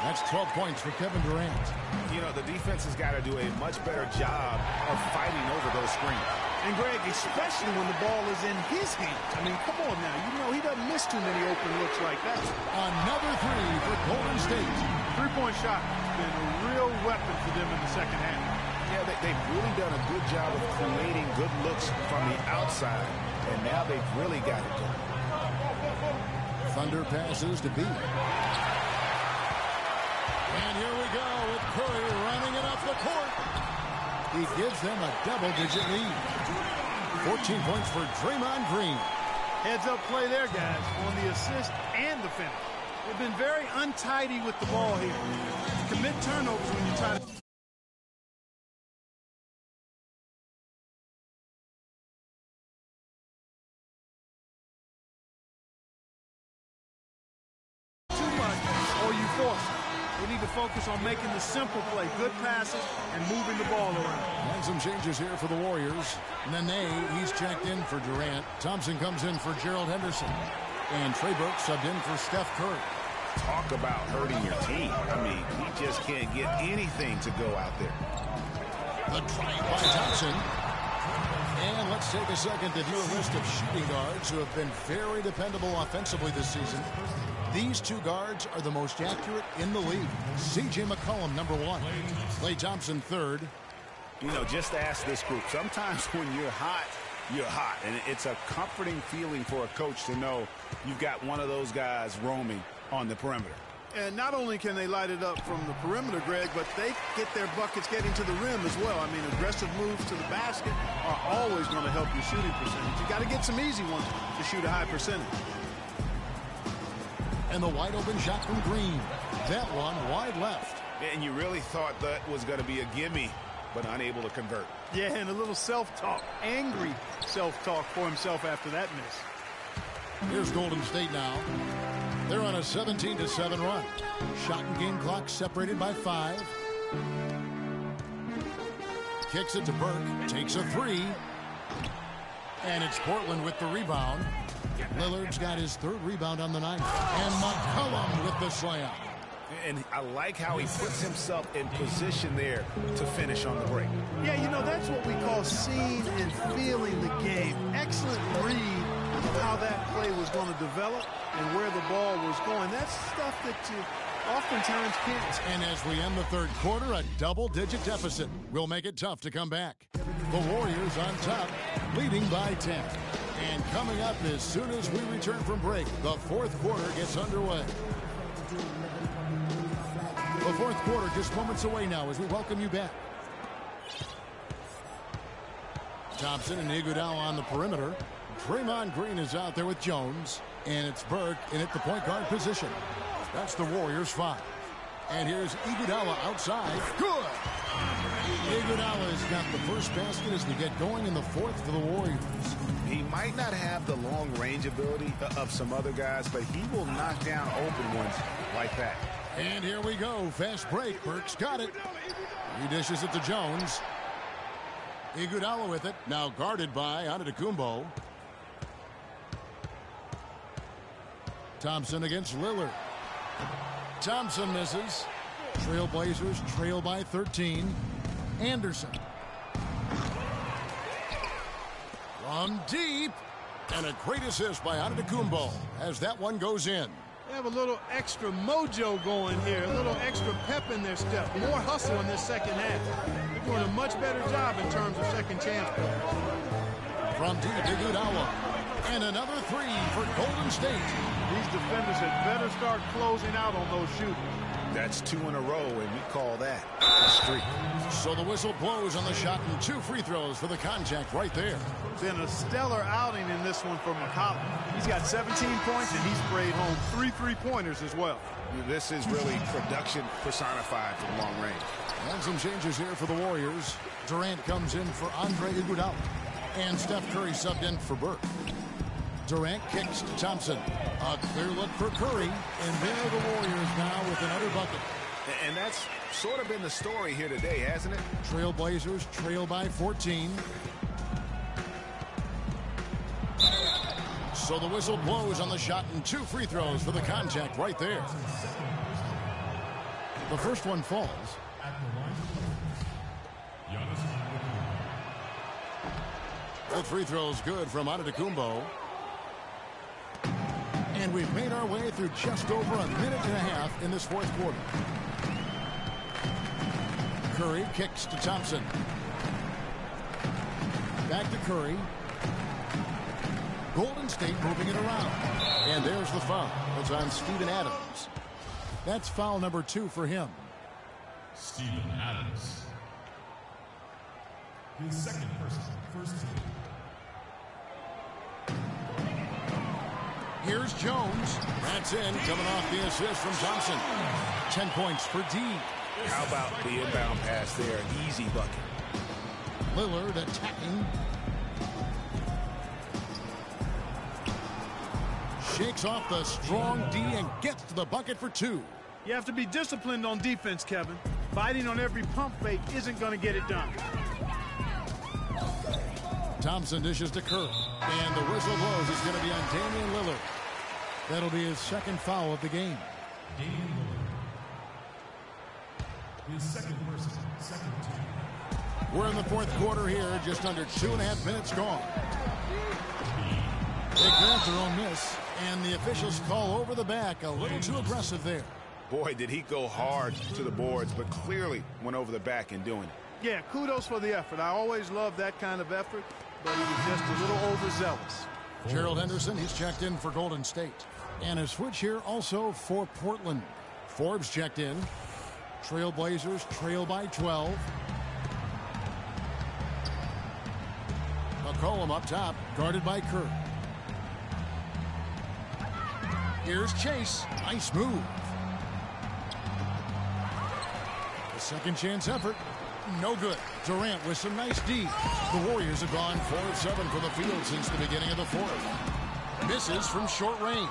That's 12 points for Kevin Durant. You know, the defense has got to do a much better job of fighting over those screens. And, Greg, especially when the ball is in his hands. I mean, come on now. You know, he doesn't miss too many open looks like that. Another 3 for Golden State. Three-point shot has been a real weapon for them in the second half. Yeah, they've really done a good job of creating good looks from the outside, and now they've really got it going. Thunder passes to B. And here we go with Curry running it up the court. He gives them a double-digit lead. 14 points for Draymond Green. Heads-up play there, guys, on the assist and the finish. They've been very untidy with the ball here. Commit turnovers when you try to force it. They need to focus on making the simple play, good passes, and moving the ball around. And some changes here for the Warriors. Nene, he's checked in for Durant. Thompson comes in for Gerald Henderson. And Trey Burke subbed in for Steph Curry. Talk about hurting your team. I mean, he just can't get anything to go out there. The try by Thompson. And let's take a second to view a list of shooting guards who have been very dependable offensively this season. These two guards are the most accurate in the league. C.J. McCollum, number 1. Klay Thompson, 3rd. You know, just ask this group. Sometimes when you're hot, you're hot. And it's a comforting feeling for a coach to know you've got one of those guys roaming on the perimeter. And not only can they light it up from the perimeter, Greg, but they get their buckets getting to the rim as well. I mean, aggressive moves to the basket are always going to help your shooting percentage. You got to get some easy ones to shoot a high percentage. And the wide open shot from Green. That one wide left. And you really thought that was going to be a gimme, but unable to convert. Yeah, and a little self-talk, angry self-talk for himself after that miss. Here's Golden State now. They're on a 17-7 run. Shot and game clock separated by 5. Kicks it to Burke. Takes a 3. And it's Portland with the rebound. Lillard's got his 3rd rebound on the night. And McCollum with the slam. And I like how he puts himself in position there to finish on the break. Yeah, you know, that's what we call seeing and feeling the game. Excellent read of how that play was going to develop and where the ball was going. That's stuff that you oftentimes can't. And as we end the 3rd quarter, a double-digit deficit will make it tough to come back. The Warriors on top, leading by 10. And coming up as soon as we return from break, the 4th quarter gets underway. The 4th quarter just moments away now as we welcome you back. Thompson and Iguodala on the perimeter. Draymond Green is out there with Jones. And it's Burke in at the point guard position. That's the Warriors' 5. And here's Iguodala outside. Good! Iguodala's got the first basket as we get going in the 4th for the Warriors. He might not have the long range ability of some other guys, but he will knock down open ones like that. And here we go. Fast break. Burke's got it. He dishes it to Jones. Iguodala with it. Now guarded by Antetokounmpo. Thompson against Lillard. Thompson misses. Trailblazers trail by 13. Anderson. From deep. And a great assist by Antetokounmpo as that one goes in. They have a little extra mojo going here, a little extra pep in their step, more hustle in this second half. They're doing a much better job in terms of second chance play. From deep, Iguodala. And another 3 for Golden State. These defenders had better start closing out on those shooters. That's 2 in a row, and we call that a streak. So the whistle blows on the shot and 2 free throws for the contact right there. Been a stellar outing in this one for McCollum. He's got 17 points, and he sprayed home 3 3-pointers as well. This is really production personified from long range. And some changes here for the Warriors. Durant comes in for Andre Iguodala. And Steph Curry subbed in for Burke. Durant kicks to Thompson. A clear look for Curry. And there are the Warriors now with another bucket. And that's sort of been the story here today, hasn't it? Trailblazers trail by 14. So the whistle blows on the shot and 2 free throws for the contact right there. The first one falls. Both free throws good from Antetokounmpo. And we've made our way through just over a minute and a half in this 4th quarter. Curry kicks to Thompson. Back to Curry. Golden State moving it around. And there's the foul. It's on Steven Adams. That's foul number 2 for him. Steven Adams. His second first team. Here's Jones. That's in. Coming off the assist from Thompson. 10 points for D. How about the inbound pass there? An easy bucket. Lillard attacking. Shakes off the strong D and gets to the bucket for 2. You have to be disciplined on defense, Kevin. Biting on every pump fake isn't going to get it done. Thompson dishes to Kerr. And the whistle blows. It's going to be on Damian Lillard. That'll be his second foul of the game. Damian Lillard. His second person, second team. We're in the fourth quarter here. Just under 2.5 minutes gone. They grab their own miss. And the officials call over the back. A little too aggressive there. Boy, did he go hard to the boards, but clearly went over the back in doing it. Yeah, kudos for the effort. I always love that kind of effort, but he was just a little overzealous. Gerald Henderson, he's checked in for Golden State. And a switch here also for Portland. Forbes checked in. Trailblazers trail by 12. McCollum up top, guarded by Kerr. Here's Chase. Nice move. The second chance effort. No good. Durant with some nice D. The Warriors have gone 4 of 7 from the field since the beginning of the fourth. Misses from short range.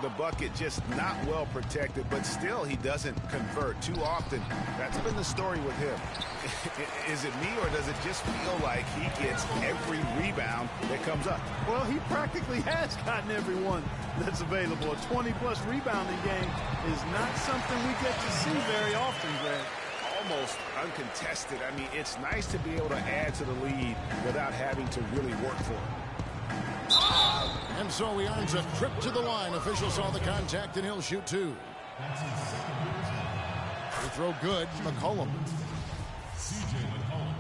The bucket just not well protected, but still he doesn't convert too often. That's been the story with him. Is it me, or does it just feel like he gets every rebound that comes up? Well, he practically has gotten every one that's available. A 20-plus rebounding game is not something we get to see very often, Greg. Almost uncontested. I mean, it's nice to be able to add to the lead without having to really work for it. And so he earns a trip to the line. Official saw the contact, and he'll shoot 2. Free throw good. McCollum. C.J. McCollum.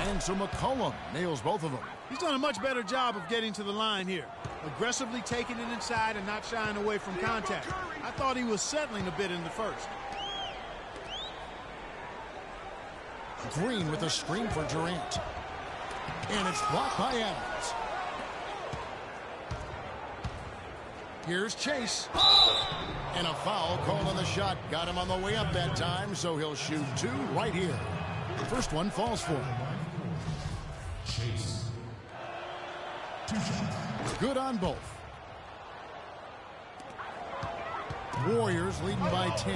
And so McCollum nails both of them. He's done a much better job of getting to the line here. Aggressively taking it inside and not shying away from contact. I thought he was settling a bit in the first. Green with a screen for Durant. And it's blocked by Adams. Here's Chase. And a foul called on the shot. Got him on the way up that time, so he'll shoot 2 right here. The first one falls for him. Chase. 2 shots. Good on both. Warriors leading by 10.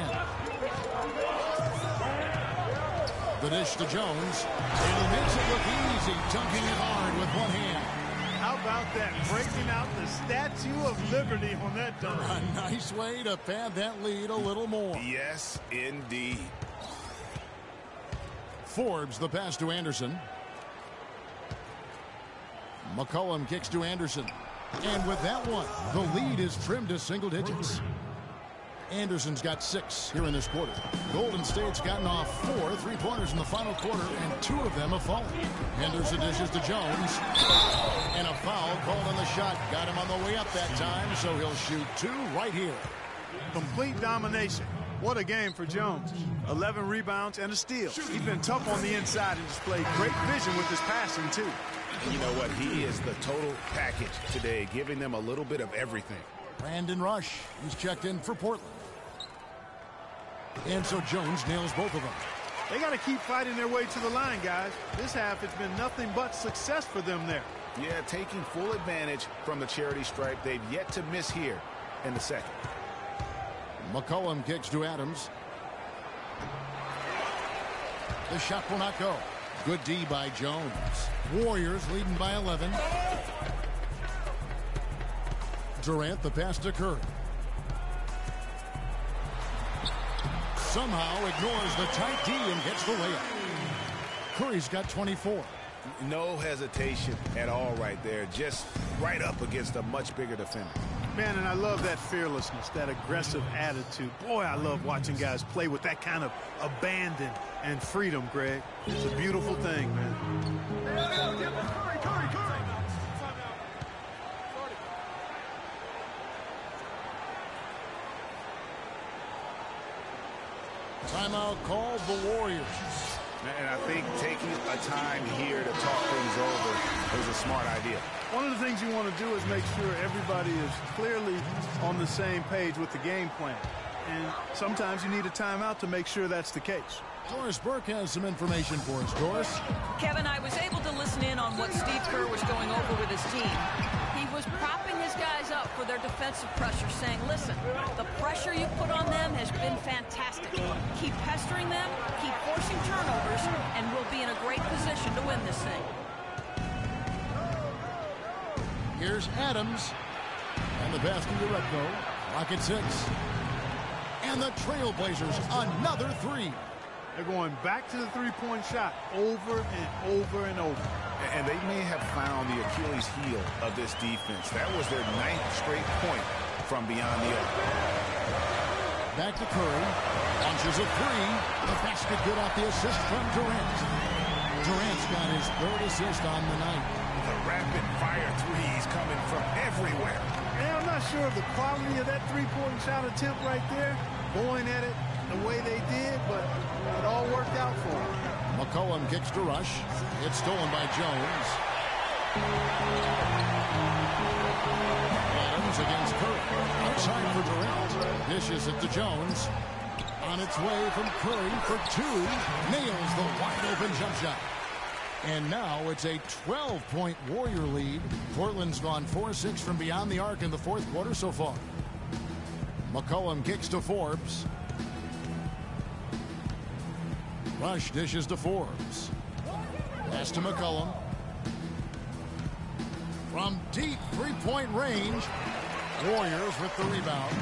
The dish to Jones. And he makes it look easy, dunking it hard with one hand. How about that? Breaking out the Statue of Liberty on that dunk. A nice way to pad that lead a little more. Yes, indeed. Forbes the pass to Anderson. McCollum kicks to Anderson. And with that one, the lead is trimmed to single digits. Anderson's got 6 here in this quarter. Golden State's gotten off 4 3-pointers in the final quarter, and 2 of them have fallen. Henderson dishes to Jones. And a foul called on the shot. Got him on the way up that time, so he'll shoot 2 right here. Complete domination. What a game for Jones. 11 rebounds and a steal. He's been tough on the inside and displayed great vision with his passing, too. And you know what? He is the total package today, giving them a little bit of everything. Brandon Rush, he's checked in for Portland. And so Jones nails both of them. They got to keep fighting their way to the line, guys. This half, it's been nothing but success for them there. Yeah, taking full advantage from the charity stripe. They've yet to miss here in the second. McCollum kicks to Adams. The shot will not go. Good D by Jones. Warriors leading by 11. Durant the pass to Curry. Somehow ignores the tight D and gets the layup. Curry's got 24. No hesitation at all right there. Just right up against a much bigger defender. Man, and I love that fearlessness, that aggressive attitude. Boy, I love watching guys play with that kind of abandon and freedom, Greg. It's a beautiful thing, man. Timeout called the Warriors. And I think taking a time here to talk things over is a smart idea. One of the things you want to do is make sure everybody is clearly on the same page with the game plan. And sometimes you need a timeout to make sure that's the case. Doris Burke has some information for us. Doris? Kevin, I was able to listen in on what Steve Kerr was going over with his team. He was propping his guys up for their defensive pressure, saying, listen, the pressure you put on them has been fantastic. Keep pestering them, keep forcing turnovers, and we'll be in a great position to win this thing. Here's Adams. And the pass to Uretko. Clock at 6. And the Trailblazers, another 3. They're going back to the three-point shot over and over and over. And they may have found the Achilles heel of this defense. That was their 9th straight point from beyond the arc. Back to Curry. Launches a 3. The basket good off the assist from Durant. Durant's got his 3rd assist on the night. The rapid-fire threes coming from everywhere. And I'm not sure of the quality of that three-point shot attempt right there, going at it the way they did, but it all worked out for him. McCollum kicks to Rush. It's stolen by Jones. Adams against Curry. Outside for Durant. Dishes it to Jones. On its way from Curry for 2. Nails the wide-open jump shot. And now it's a 12-point Warrior lead. Portland's gone 4-6 from beyond the arc in the 4th quarter so far. McCollum kicks to Forbes. Rush dishes to Forbes. Pass to McCollum. From deep three-point range. Warriors with the rebound.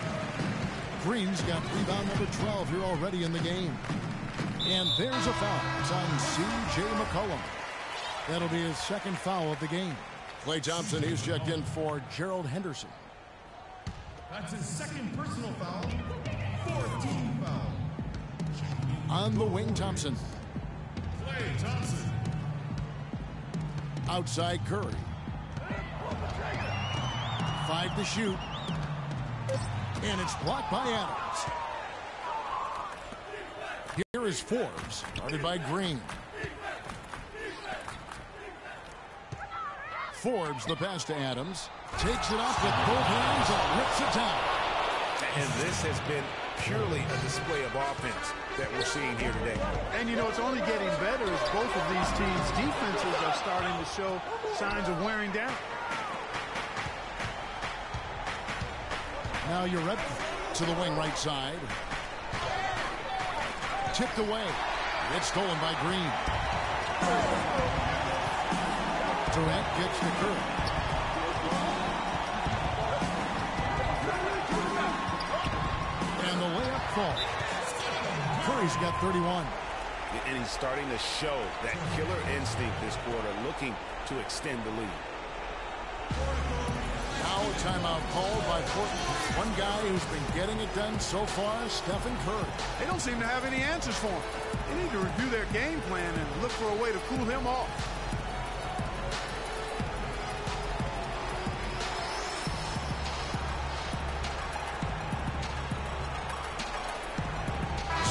Green's got rebound number 12 here already in the game. And there's a foul. It's on C.J. McCollum. That'll be his 2nd foul of the game. Klay Thompson, he's checked in for Gerald Henderson. That's his 2nd personal foul. 4th team foul. On the wing, Thompson. Klay Thompson. Outside Curry. 5 to shoot. And it's blocked by Adams. Here is Forbes, guarded by Green. Forbes, the pass to Adams. Takes it off with both hands and rips it down. And this has been purely a display of offense that we're seeing here today. And, you know, it's only getting better as both of these teams' defenses are starting to show signs of wearing down. Now you're up to the wing right side. Tipped away. It's stolen by Green. Durant gets to Curry. And the layup falls. Curry's got 31. And he's starting to show that killer instinct this quarter, looking to extend the lead. Now a timeout called by Portland. One guy who's been getting it done so far, Stephen Curry. They don't seem to have any answers for him. They need to review their game plan and look for a way to cool him off.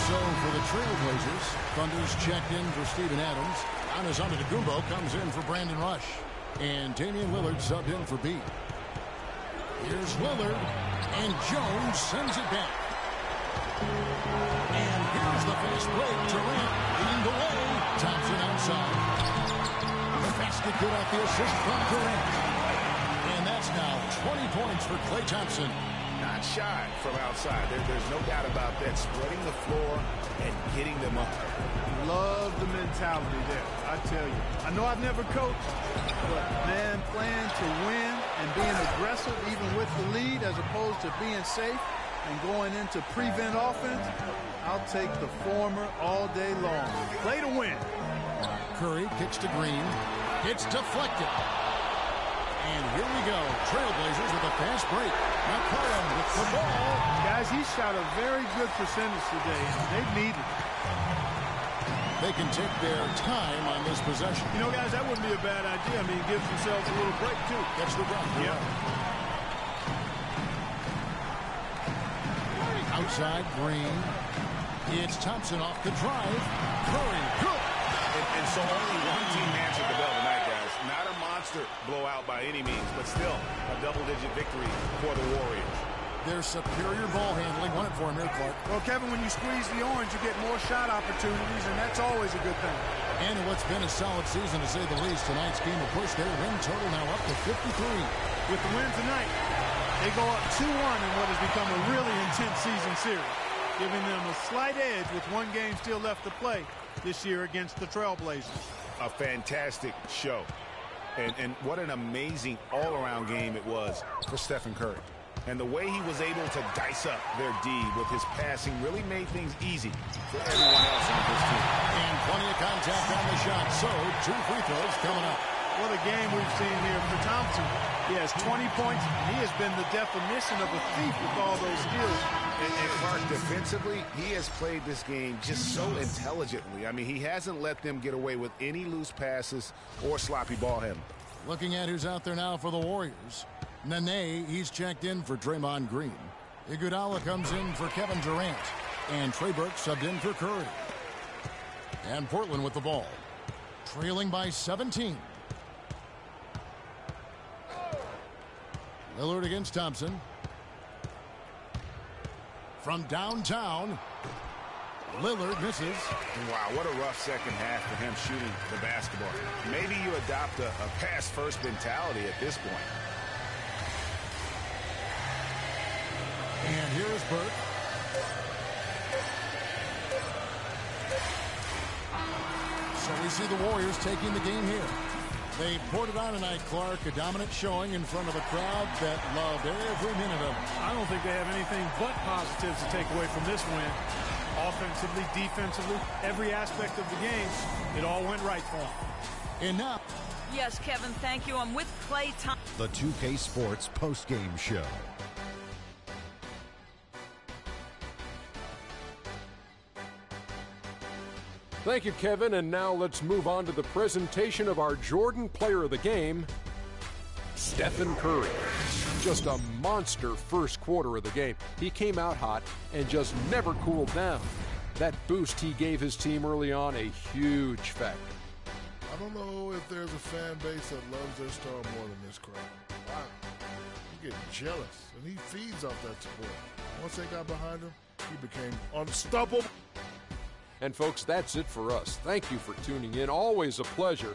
So for the Trailblazers, Thunder's checked in for Steven Adams. Giannis Antetokounmpo comes in for Brandon Rush. And Damian Lillard subbed in for B. Here's Lillard, and Jones sends it back. And here's the fast break. Durant leading the way. Thompson outside. The basket good off the assist from Durant. And that's now 20 points for Klay Thompson. Not shy from outside. There's no doubt about that. Spreading the floor and getting them up. Love the mentality there, I tell you. I know I've never coached, but, man, playing to win and being aggressive even with the lead as opposed to being safe and going into prevent offense, I'll take the former all day long. Play to win. Curry kicks to Green. It's deflected. And here we go. Trailblazers with a fast break. McCollum with the ball. Guys, he shot a very good percentage today, and they need it. They can take their time on this possession. You know, guys, that wouldn't be a bad idea. I mean, it gives themselves a little break, too. That's the run. Yeah. Outside, Green. It's Thompson off the drive. Curry, good. And so only one team answered the bell tonight, guys. Not a monster blowout by any means, but still a double-digit victory for the Warriors. Their superior ball handling won it for him here, Clark. Well, Kevin, when you squeeze the orange, you get more shot opportunities, and that's always a good thing. And in what's been a solid season, to say the least, tonight's game will push their win total now up to 53. With the win tonight, they go up 2-1 in what has become a really intense season series, giving them a slight edge with one game still left to play this year against the Trailblazers. A fantastic show. And what an amazing all-around game it was for Stephen Curry. And the way he was able to dice up their D with his passing really made things easy for everyone else on this team. And plenty of contact on the shot, so 2 free throws coming up. What a game we've seen here for Thompson. He has 20 points, and he has been the definition of a thief with all those skills. And Clark, defensively, he has played this game just so intelligently. I mean, he hasn't let them get away with any loose passes or sloppy ball handling. Looking at who's out there now for the Warriors. Nene, he's checked in for Draymond Green. Iguodala comes in for Kevin Durant. And Trey Burke subbed in for Curry. And Portland with the ball. Trailing by 17. Lillard against Thompson. From downtown, Lillard misses. Wow, what a rough second half for him shooting the basketball. Maybe you adopt a pass-first mentality at this point. And here is Burke. So we see the Warriors taking the game here. They poured it on tonight, Clark. A dominant showing in front of a crowd that loved every minute of it. I don't think they have anything but positives to take away from this win. Offensively, defensively, every aspect of the game, it all went right for them. And now. Yes, Kevin, thank you. I'm with Klay Thompson. The 2K Sports postgame show. Thank you, Kevin. And now let's move on to the presentation of our Jordan Player of the Game, Stephen Curry. Just a monster first quarter of the game. He came out hot and just never cooled down. That boost he gave his team early on, a huge factor. I don't know if there's a fan base that loves their star more than this crowd. Wow. You get jealous, and he feeds off that support. Once they got behind him, he became unstoppable. And folks, that's it for us. Thank you for tuning in. Always a pleasure.